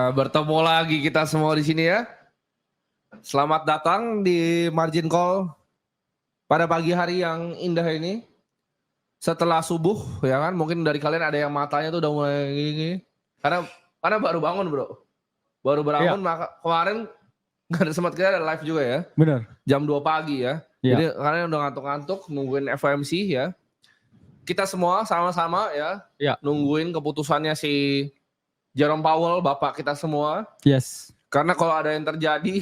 Bertemu lagi kita semua di sini ya. Selamat datang di Margin Call pada pagi hari yang indah ini. Setelah subuh ya kan, mungkin dari kalian ada yang matanya tuh udah mulai gini. Karena baru bangun bro. Baru bangun, maka kemarin gak ada sempat, kita ada live juga ya. Benar. Jam 2 pagi ya. Iya. Jadi kalian udah ngantuk-ngantuk nungguin FOMC ya. Kita semua sama-sama ya. Nungguin keputusannya si Jerome Powell, bapak kita semua. Yes. Karena kalau ada yang terjadi,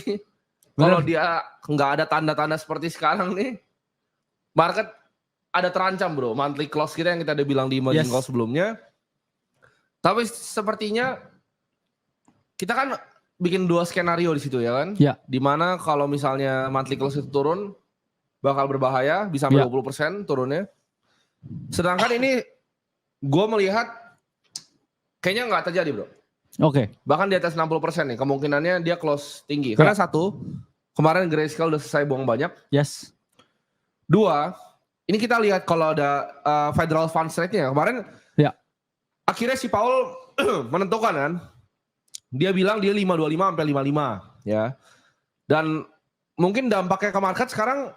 kalau dia nggak ada tanda-tanda seperti sekarang nih, market ada terancam bro. Monthly close kita yang kita udah bilang di margin call sebelumnya. Tapi sepertinya kita kan bikin dua skenario di situ ya kan. Iya. Dimana kalau misalnya monthly close itu turun, bakal berbahaya, bisa sampai 20% turunnya. Sedangkan ini gue melihat kayaknya nggak terjadi bro. Oke. Bahkan di atas 60% nih kemungkinannya dia close tinggi. Karena satu, kemarin Grayscale udah selesai buang banyak. Yes. Dua, ini kita lihat kalau ada federal funds rate-nya kemarin. Akhirnya si Powell menentukan kan. Dia bilang dia 525 sampai 55 ya. Dan mungkin dampaknya ke market sekarang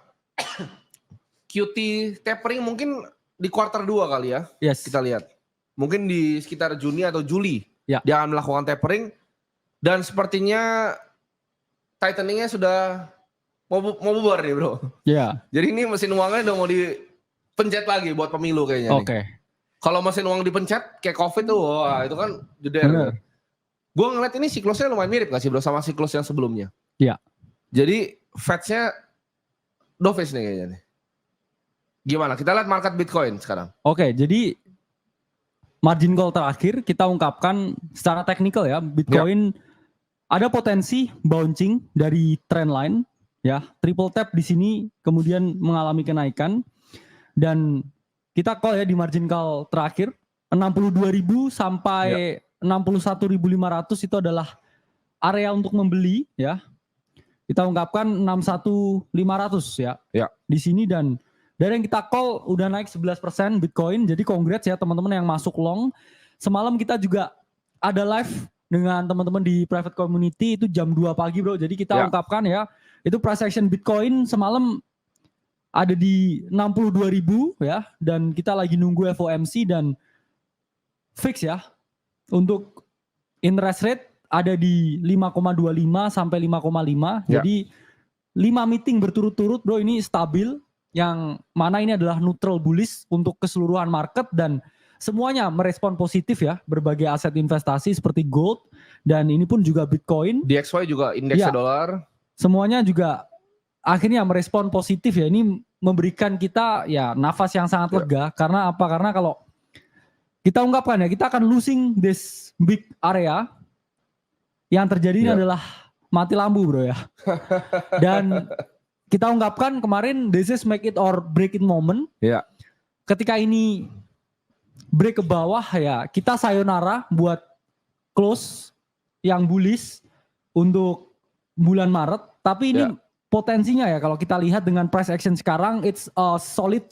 QT tapering mungkin di kuartal 2 kali ya. Yes. Kita lihat. Mungkin di sekitar Juni atau Juli. Ya. Dia akan melakukan tapering. Dan sepertinya tighteningnya sudah mau bubar nih bro. Iya. Jadi ini mesin uangnya udah mau dipencet lagi buat pemilu kayaknya nih. Oke. Kalau mesin uang dipencet kayak COVID tuh, wah itu kan jeder. Gue ngeliat ini siklusnya lumayan mirip gak sih bro sama siklus yang sebelumnya. Iya. Jadi Fed-nya dovish nih kayaknya nih. Gimana? Kita lihat market Bitcoin sekarang. Oke, jadi margin call terakhir kita ungkapkan secara teknikal ya, Bitcoin ada potensi bouncing dari trend line ya, triple tap di sini kemudian mengalami kenaikan dan kita call ya di margin call terakhir 62.000 sampai 61.500 itu adalah area untuk membeli ya. Kita ungkapkan 61.500 ya. Di sini dan dari yang kita call udah naik 11% Bitcoin. Jadi congrats ya teman-teman yang masuk long. Semalam kita juga ada live dengan teman-teman di private community itu jam 2 pagi bro. Jadi kita ungkapkan ya, itu price action Bitcoin semalam ada di 62.000 ya. Dan kita lagi nunggu FOMC dan fix ya. Untuk interest rate ada di 5,25 sampai 5,5. Jadi 5 meeting berturut-turut bro, ini stabil. Yang mana ini adalah neutral bullish untuk keseluruhan market dan semuanya merespon positif ya. Berbagai aset investasi seperti gold dan ini pun juga Bitcoin. DXY juga indeksnya dolar. Semuanya juga akhirnya merespon positif ya. Ini memberikan kita ya nafas yang sangat lega. Karena apa? Karena kalau kita ungkapkan ya, kita akan losing this big area. Yang terjadi ini adalah mati lampu bro ya. Dan kita ungkapkan kemarin this is make it or break it moment. Ketika ini break ke bawah ya, kita sayonara buat close yang bullish untuk bulan Maret. Tapi ini potensinya ya kalau kita lihat dengan price action sekarang, it's a solid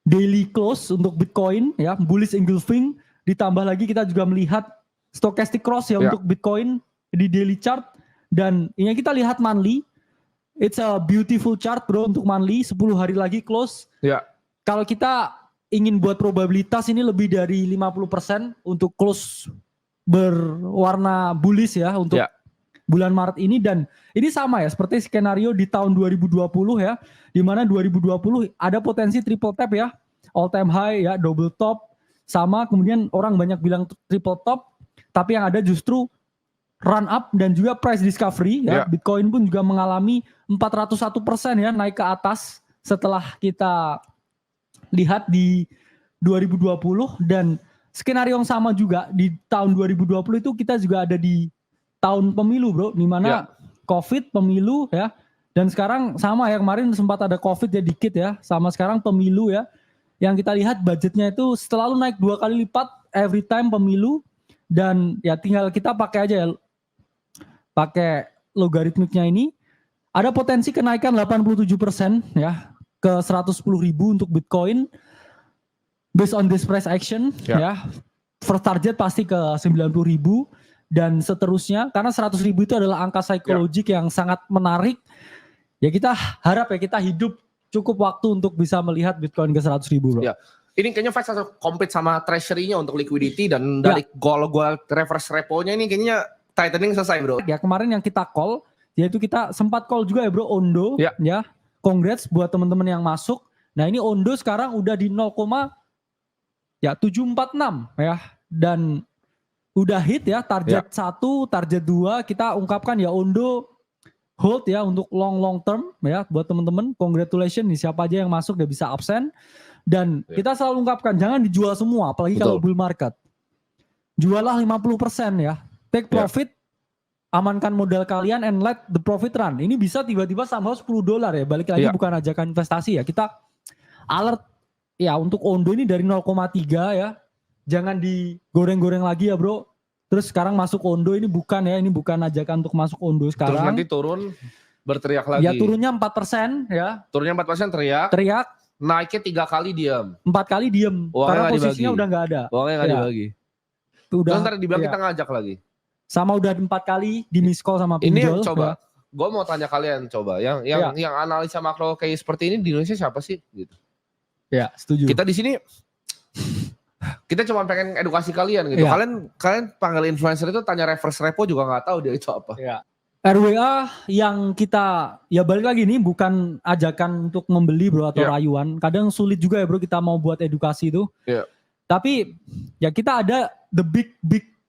daily close untuk Bitcoin ya, bullish engulfing. Ditambah lagi kita juga melihat stochastic cross ya untuk Bitcoin di daily chart. Dan ini kita lihat monthly. It's a beautiful chart bro untuk monthly, 10 hari lagi close. Kalau kita ingin buat probabilitas ini lebih dari 50% untuk close berwarna bullish ya untuk bulan Maret ini. Dan ini sama ya seperti skenario di tahun 2020 ya, di mana 2020 ada potensi triple tap ya, all time high ya, double top sama, kemudian orang banyak bilang triple top, tapi yang ada justru run up dan juga price discovery ya. Bitcoin pun juga mengalami 401% ya naik ke atas setelah kita lihat di 2020. Dan skenario yang sama juga di tahun 2020 itu kita juga ada di tahun pemilu bro, dimana COVID pemilu ya. Dan sekarang sama ya, kemarin sempat ada COVID ya dikit ya, sama sekarang pemilu ya. Yang kita lihat budgetnya itu selalu naik 2 kali lipat every time pemilu. Dan ya tinggal kita pakai aja ya, pakai logaritmiknya ini, ada potensi kenaikan 87% ya ke 110.000 untuk Bitcoin based on this price action ya. first target pasti ke 90.000 dan seterusnya, karena 100.000 itu adalah angka psikologik yang sangat menarik. Ya kita harap ya kita hidup cukup waktu untuk bisa melihat Bitcoin ke 100.000 bro. Ya. Ini kayaknya Fed harus compete sama treasury-nya untuk liquidity, dan dari gol reverse repo-nya ini kayaknya tightening selesai bro. Ya kemarin yang kita call, yaitu kita sempat call juga ya bro, Ondo. Ya, congrats buat teman-teman yang masuk. Nah ini Ondo sekarang udah di 0,746 ya. Dan udah hit ya target 1, target 2. Kita ungkapkan ya Ondo hold ya untuk long term ya buat teman-teman. Congratulations nih siapa aja yang masuk dia bisa absen. Dan kita selalu ungkapkan jangan dijual semua apalagi kalau bull market. Jualah 50% ya. Take profit, amankan modal kalian and let the profit run. Ini bisa tiba-tiba somehow $10 ya. Balik lagi bukan ajakan investasi ya. Kita alert ya untuk Ondo ini dari 0,3 ya. Jangan digoreng-goreng lagi ya bro. Terus sekarang masuk Ondo ini bukan ya. Ini bukan ajakan untuk masuk Ondo sekarang. Terus nanti turun berteriak lagi. Ya turunnya 4% ya. Turunnya 4% teriak. Naiknya 3 kali diam. 4 kali diam. Karena posisinya udah gak ada. Uangnya gak dibagi. Udah, terus ntar dibilang kita ngajak lagi. Sama udah 4 kali di miss call sama pinjol. Ini coba. Gue mau tanya kalian coba. Yang analisa makro kayak seperti ini di Indonesia siapa sih? Gitu. Ya setuju. Kita di sini kita cuma pengen edukasi kalian gitu. Kalian panggil influencer itu tanya reverse repo juga nggak tahu dia itu apa. Ya. RWA yang kita ya balik lagi nih bukan ajakan untuk membeli bro atau rayuan. Kadang sulit juga ya bro kita mau buat edukasi itu. Tapi ya kita ada the big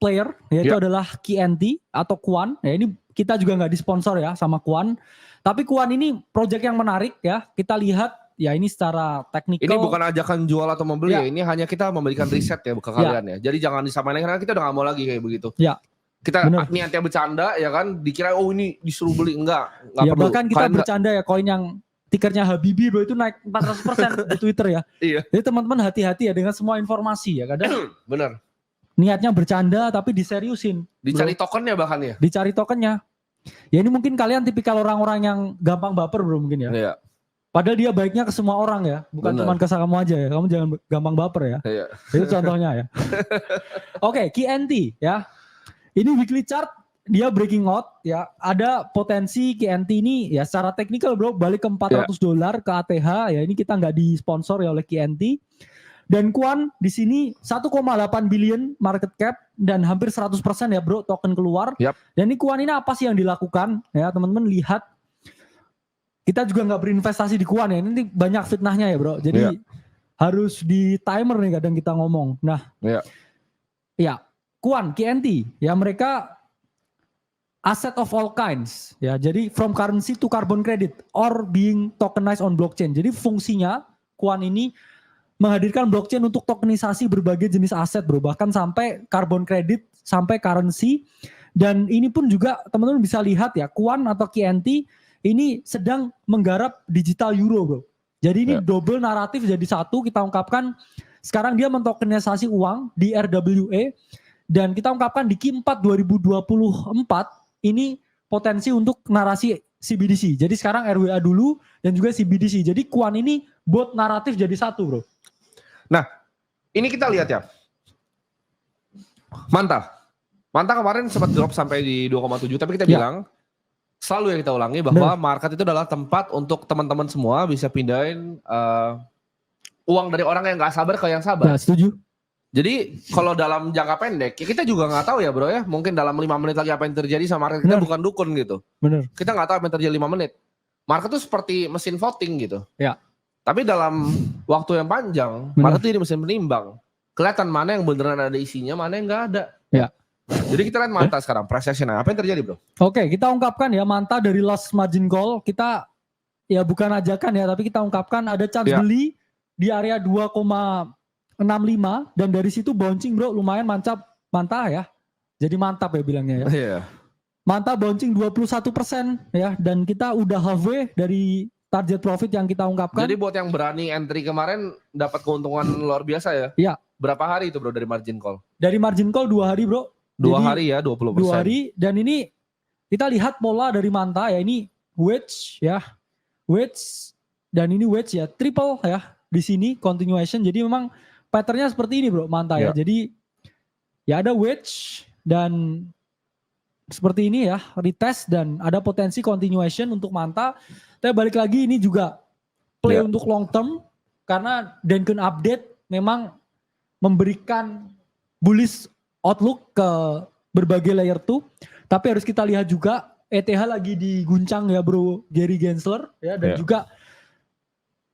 player yaitu adalah QNT atau Quant. Ya ini kita juga nggak disponsor ya sama Quant. Tapi Quant ini project yang menarik ya. Kita lihat ya ini secara teknikal. Ini bukan ajakan jual atau membeli ya. Ini hanya kita memberikan riset ya ke kalian ya. Jadi jangan disamain karena kita udah gak mau lagi kayak begitu. Ya. Kita niatnya bercanda ya kan. Dikira oh ini disuruh beli. Enggak ya, perlu. Bahkan kita bercanda ya koin yang tikernya Habibi bro itu naik 400% di Twitter ya. Iya. Jadi teman-teman hati-hati ya dengan semua informasi ya. Kadang bener. Niatnya bercanda tapi diseriusin. Dicari tokennya bahkan ya. Dicari tokennya. Ya ini mungkin kalian tipikal orang-orang yang gampang baper bro mungkin ya. Iya. Padahal dia baiknya ke semua orang ya, bukan cuma ke kamu aja ya. Kamu jangan gampang baper ya. Iya. Itu contohnya ya. Oke, QNT ya. Ini weekly chart dia breaking out ya. Ada potensi QNT ini ya secara teknikal bro balik ke $400 ke ATH ya. Ini kita nggak disponsor ya oleh QNT. Dan Quant di sini 1,8 billion market cap dan hampir 100% ya bro token keluar. Dan ini Quant ini apa sih yang dilakukan ya teman-teman lihat. Kita juga nggak berinvestasi di Quant ya. Ini banyak fitnahnya ya bro. Jadi harus di timer nih kadang kita ngomong. Nah, ya Quant, QNT, ya mereka asset of all kinds. Ya, jadi from currency to carbon credit or being tokenized on blockchain. Jadi fungsinya Quant ini menghadirkan blockchain untuk tokenisasi berbagai jenis aset bro. Bahkan sampai carbon credit, sampai currency. Dan ini pun juga teman-teman bisa lihat ya Quant atau QNT ini sedang menggarap digital euro bro. Jadi ini double naratif jadi satu. Kita ungkapkan sekarang dia mentokenisasi uang di RWA. Dan kita ungkapkan di Q4 2024 ini potensi untuk narasi CBDC. Jadi sekarang RWA dulu dan juga CBDC. Jadi Quant ini buat naratif jadi satu bro. Nah ini kita lihat ya. Manta kemarin sempat drop sampai di 2,7. Tapi kita bilang selalu yang kita ulangi bahwa market itu adalah tempat untuk teman-teman semua bisa pindahin uang dari orang yang nggak sabar ke yang sabar. Nah, setuju. Jadi kalau dalam jangka pendek ya kita juga nggak tahu ya bro ya. Mungkin dalam 5 menit lagi apa yang terjadi sama market kita bukan dukun gitu. Bener. Kita nggak tahu apa yang terjadi 5 menit. Market itu seperti mesin voting gitu. Ya. Tapi dalam waktu yang panjang, market itu jadi mesin penimbang. Kelihatan mana yang beneran ada isinya, mana yang nggak ada. Ya. Jadi kita lihat Manta sekarang, price action. Apa yang terjadi bro? Oke, kita ungkapkan ya Manta dari last margin call. Kita ya bukan ajakan ya, tapi kita ungkapkan ada chance beli di area 2,65 dan dari situ bouncing bro lumayan mantap ya. Jadi mantap ya bilangnya ya. Mantap bouncing 21% ya dan kita udah halfway dari target profit yang kita ungkapkan. Jadi buat yang berani entry kemarin dapat keuntungan luar biasa ya. Iya. Berapa hari itu bro dari margin call? Dari margin call 2 hari bro. 2 hari ya 20%. 2 hari dan ini kita lihat pola dari Manta ya ini wedge ya. Wedge dan ini wedge ya triple ya di sini continuation. Jadi memang patternnya seperti ini bro Manta ya. Jadi ya ada wedge dan seperti ini ya, retest dan ada potensi continuation untuk Manta. Tapi balik lagi ini juga play untuk long term karena Denken update memang memberikan bullish outlook ke berbagai layer 2. Tapi harus kita lihat juga ETH lagi diguncang ya bro Gary Gensler ya dan juga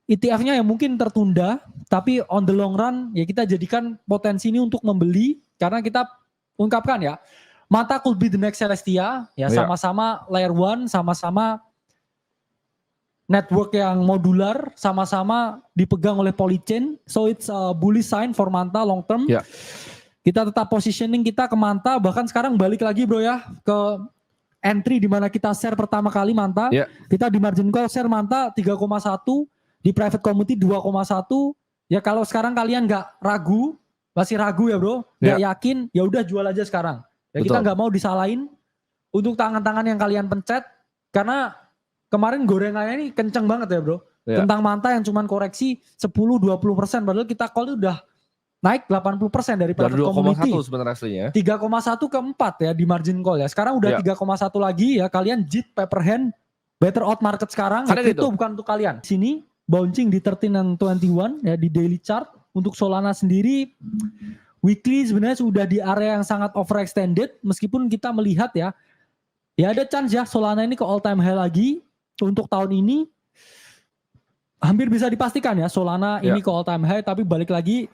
ETF-nya yang mungkin tertunda, tapi on the long run ya kita jadikan potensi ini untuk membeli karena kita ungkapkan ya, Manta could be the next Celestia ya sama-sama layer 1, sama-sama network yang modular, sama-sama dipegang oleh Polychain, so it's a bullish sign for Manta long term. Kita tetap positioning kita ke Manta, bahkan sekarang balik lagi bro ya ke entry di mana kita share pertama kali Manta. Kita di margin call share Manta 3,1, di private community 2,1. Ya kalau sekarang kalian nggak ragu, masih ragu ya bro, nggak yakin, ya udah jual aja sekarang. Ya kita nggak mau disalahin untuk tangan-tangan yang kalian pencet karena kemarin gorengannya ini kenceng banget ya bro. Tentang Manta yang cuman koreksi 10-20%, padahal kita call udah naik 80% dari private community. 2,1 sebenarnya aslinya. 3,1 ke 4 ya di margin call ya. Sekarang udah 3,1 lagi ya. Kalian JIT, Pepperhand, better out market sekarang. Ya, itu bukan untuk kalian. Sini bouncing di 13 and 21 ya di daily chart. Untuk Solana sendiri weekly sebenarnya sudah di area yang sangat overextended. Meskipun kita melihat ya ada chance ya Solana ini ke all time high lagi untuk tahun ini. Hampir bisa dipastikan ya Solana ini ke all time high, tapi balik lagi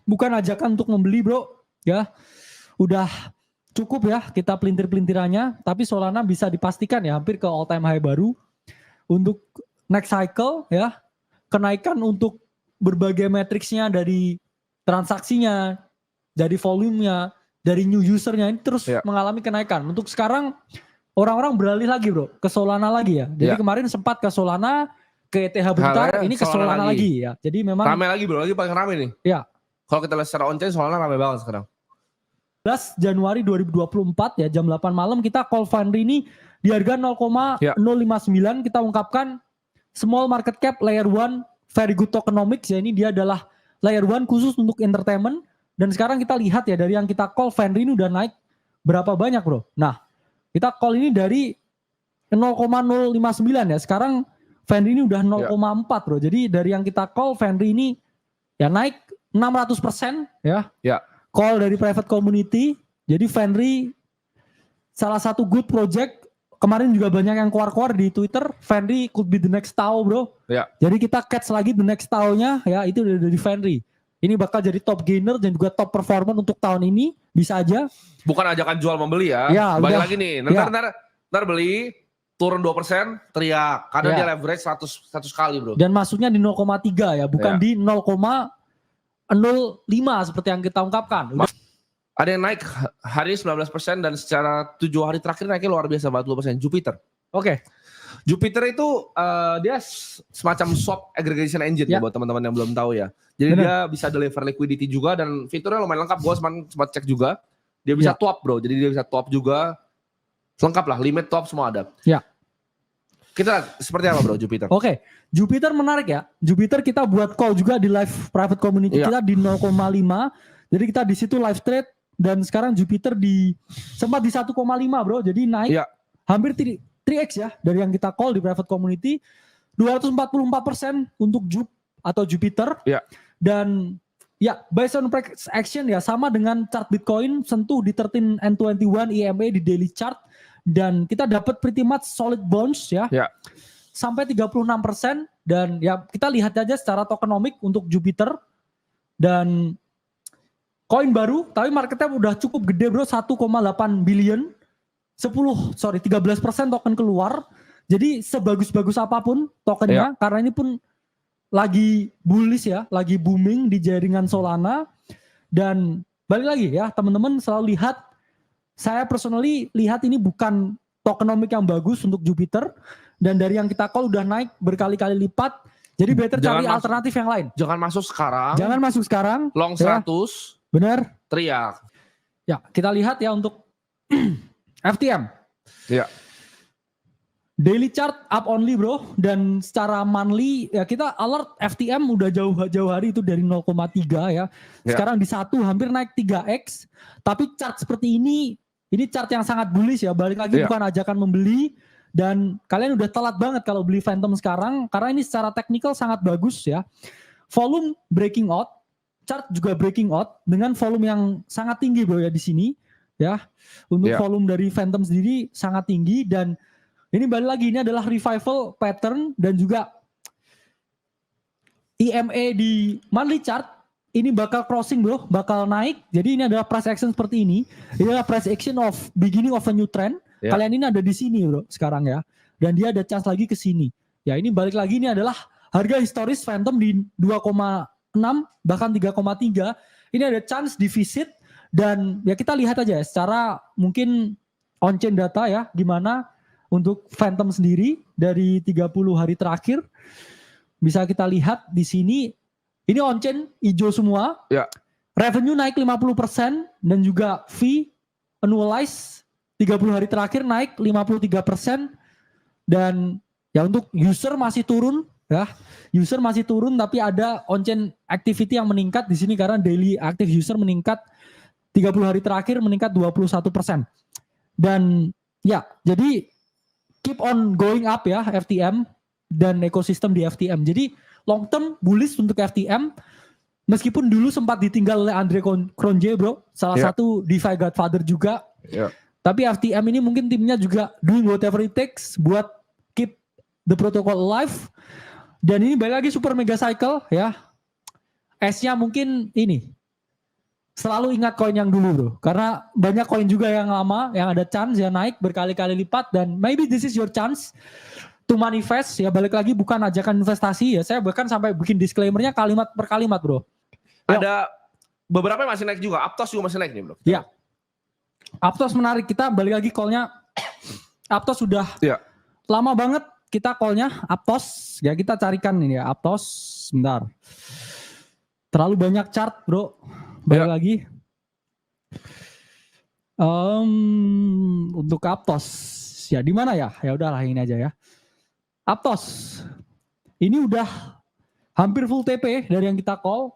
bukan ajakan untuk membeli bro ya. Udah cukup ya kita pelintir-pelintirannya, tapi Solana bisa dipastikan ya hampir ke all time high baru. Untuk next cycle ya, kenaikan untuk berbagai matriksnya dari transaksinya, dari volumenya, dari new usernya ini terus mengalami kenaikan. Untuk sekarang orang-orang beralih lagi bro ke Solana lagi ya. Jadi kemarin sempat ke Solana, ke ETH bentar, ini ke Solana lagi ya. Jadi memang rame lagi bro, lagi paling rame nih. Ya. Kalau kita lihat secara on-chain Solana rame banget sekarang. 11 Januari 2024 ya jam 8 malam kita call Foundry ini di harga 0,059 kita ungkapkan small market cap layer 1 very good tokenomics ya, ini dia adalah layer 1 khusus untuk entertainment dan sekarang kita lihat ya dari yang kita call Foundry ini udah naik berapa banyak bro. Nah kita call ini dari 0,059 ya, sekarang Foundry ini udah 0,4 bro. Jadi dari yang kita call Foundry ini ya naik 600% ya. Call dari private community. Jadi Foundry salah satu good project. Kemarin juga banyak yang keluar-keluar di Twitter. Foundry could be the next TAO bro. Jadi kita catch lagi the next TAO-nya ya itu dari Foundry. Ini bakal jadi top gainer dan juga top performer untuk tahun ini. Bisa aja. Bukan ajakan jual membeli ya. Balik lagi nih. Ntar beli turun 2% teriak. Karena dia leverage 100 kali bro. Dan masuknya di 0,3 ya. Bukan di 0,05 seperti yang kita ungkapkan. Ada yang naik hari 19% dan secara 7 hari terakhir naiknya luar biasa 40%. Jupiter. Jupiter itu dia semacam swap aggregation engine ya buat teman-teman yang belum tahu ya. Jadi dia bisa deliver liquidity juga dan fiturnya lumayan lengkap. Gue sempat cek juga. Dia bisa top bro. Jadi dia bisa top juga. Lengkap lah. Limit top semua ada. Kita seperti apa bro Jupiter? Jupiter menarik ya. Jupiter kita buat call juga di live private community kita di 0,5. Jadi kita di situ live trade dan sekarang Jupiter sempat di 1,5 bro. Jadi naik hampir 3x ya dari yang kita call di private community. 244% untuk Jupiter. Dan ya based on price action ya sama dengan chart Bitcoin sentuh di 13 and 21 EMA di daily chart. Dan kita dapat pretty much solid bounce ya. Sampai 36% dan ya kita lihat aja secara tokenomic untuk Jupiter dan koin baru tapi marketnya udah cukup gede bro 1,8 billion 13% token keluar. Jadi sebagus-bagus apapun tokennya karena ini pun lagi bullish ya, lagi booming di jaringan Solana dan balik lagi ya teman-teman selalu lihat, saya personally lihat ini bukan tokenomic yang bagus untuk Jupiter dan dari yang kita call udah naik berkali-kali lipat. Jadi better cari alternatif yang lain. Jangan masuk sekarang. Long 100. Bener. Teriak. Ya, kita lihat ya untuk FTM. Daily chart up only bro, dan secara monthly ya kita alert FTM udah jauh hari itu dari 0,3 ya. Sekarang di 1 hampir naik 3x. Tapi chart seperti ini chart yang sangat bullish ya. Balik lagi bukan ajakan membeli, dan kalian udah telat banget kalau beli Phantom sekarang karena ini secara teknikal sangat bagus ya. Volume breaking out, chart juga breaking out dengan volume yang sangat tinggi bro ya di sini ya. Untuk volume dari Phantom sendiri sangat tinggi, dan ini balik lagi, ini adalah revival pattern dan juga EMA di monthly chart ini bakal crossing bro, bakal naik. Jadi ini adalah price action seperti ini. Ini adalah price action of beginning of a new trend. Kalian ini ada di sini bro sekarang ya. Dan dia ada chance lagi ke sini. Ya ini balik lagi, ini adalah harga historis Phantom di 2,6 bahkan 3,3. Ini ada chance defisit, dan ya kita lihat aja secara mungkin on chain data ya gimana untuk Phantom sendiri dari 30 hari terakhir. Bisa kita lihat di sini, ini on-chain hijau semua. Revenue naik 50% dan juga fee annualize 30 hari terakhir naik 53%. Dan ya untuk user masih turun ya. User masih turun, tapi ada on-chain activity yang meningkat di sini karena daily active user meningkat 30 hari terakhir meningkat 21%. Dan ya, jadi keep on going up ya FTM dan ekosistem di FTM. Jadi long term bullish untuk FTM, meskipun dulu sempat ditinggal oleh Andre Cronje bro, salah satu DeFi Godfather juga. Tapi FTM ini mungkin timnya juga doing whatever it takes buat keep the protocol alive. Dan ini balik lagi super mega cycle ya. S-nya mungkin ini. Selalu ingat koin yang dulu bro, karena banyak koin juga yang lama yang ada chance ya naik berkali-kali lipat, dan maybe this is your chance to manifest ya. Balik lagi bukan ajakan investasi ya, saya bahkan sampai bikin disclaimernya kalimat per kalimat bro. Ada beberapa yang masih naik juga, Aptos juga masih naik nih bro. Ya, Aptos menarik, kita balik lagi call-nya. Aptos sudah lama banget kita call-nya Aptos ya, kita carikan ini ya Aptos sebentar. Terlalu banyak chart bro. Balik lagi untuk Aptos ya di mana ya? Ya udahlah ini aja ya. Aptos ini udah hampir full TP dari yang kita call.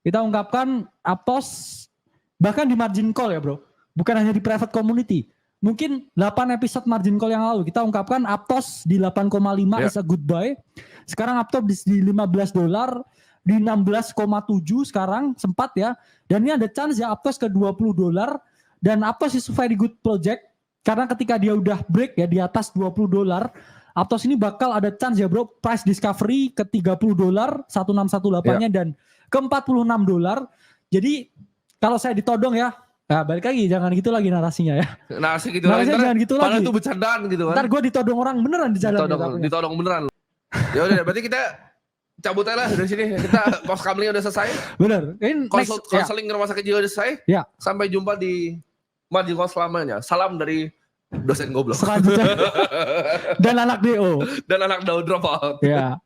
Kita ungkapkan Aptos bahkan di margin call ya bro. Bukan hanya di private community. Mungkin 8 episode margin call yang lalu kita ungkapkan Aptos di 8,5 is a good buy. Sekarang Aptos di $15, di 16,7 sekarang sempat ya. Dan ini ada chance ya Aptos ke $20, dan Aptos is a very good project karena ketika dia udah break ya di atas $20, Aptos ini bakal ada chance ya bro price discovery ke $30 1618-nya dan ke $46. Jadi kalau saya ditodong ya, nah balik lagi jangan gitu lagi narasinya ya. Narasi gitu lagi. Jangan gitu lagi. Padahal itu bercandaan gitu kan. Ntar gue ditodong orang beneran di jalan. Ditodong beneran. Ya udah berarti kita cabut aja lah dari sini. Kita post kamling udah selesai. Bener. Ini konseling rumah sakit jiwa udah selesai. Ya. Sampai jumpa di margin call selamanya. Salam dari dosen goblok. Dan anak DO. Dan anak DO drop out. Ya.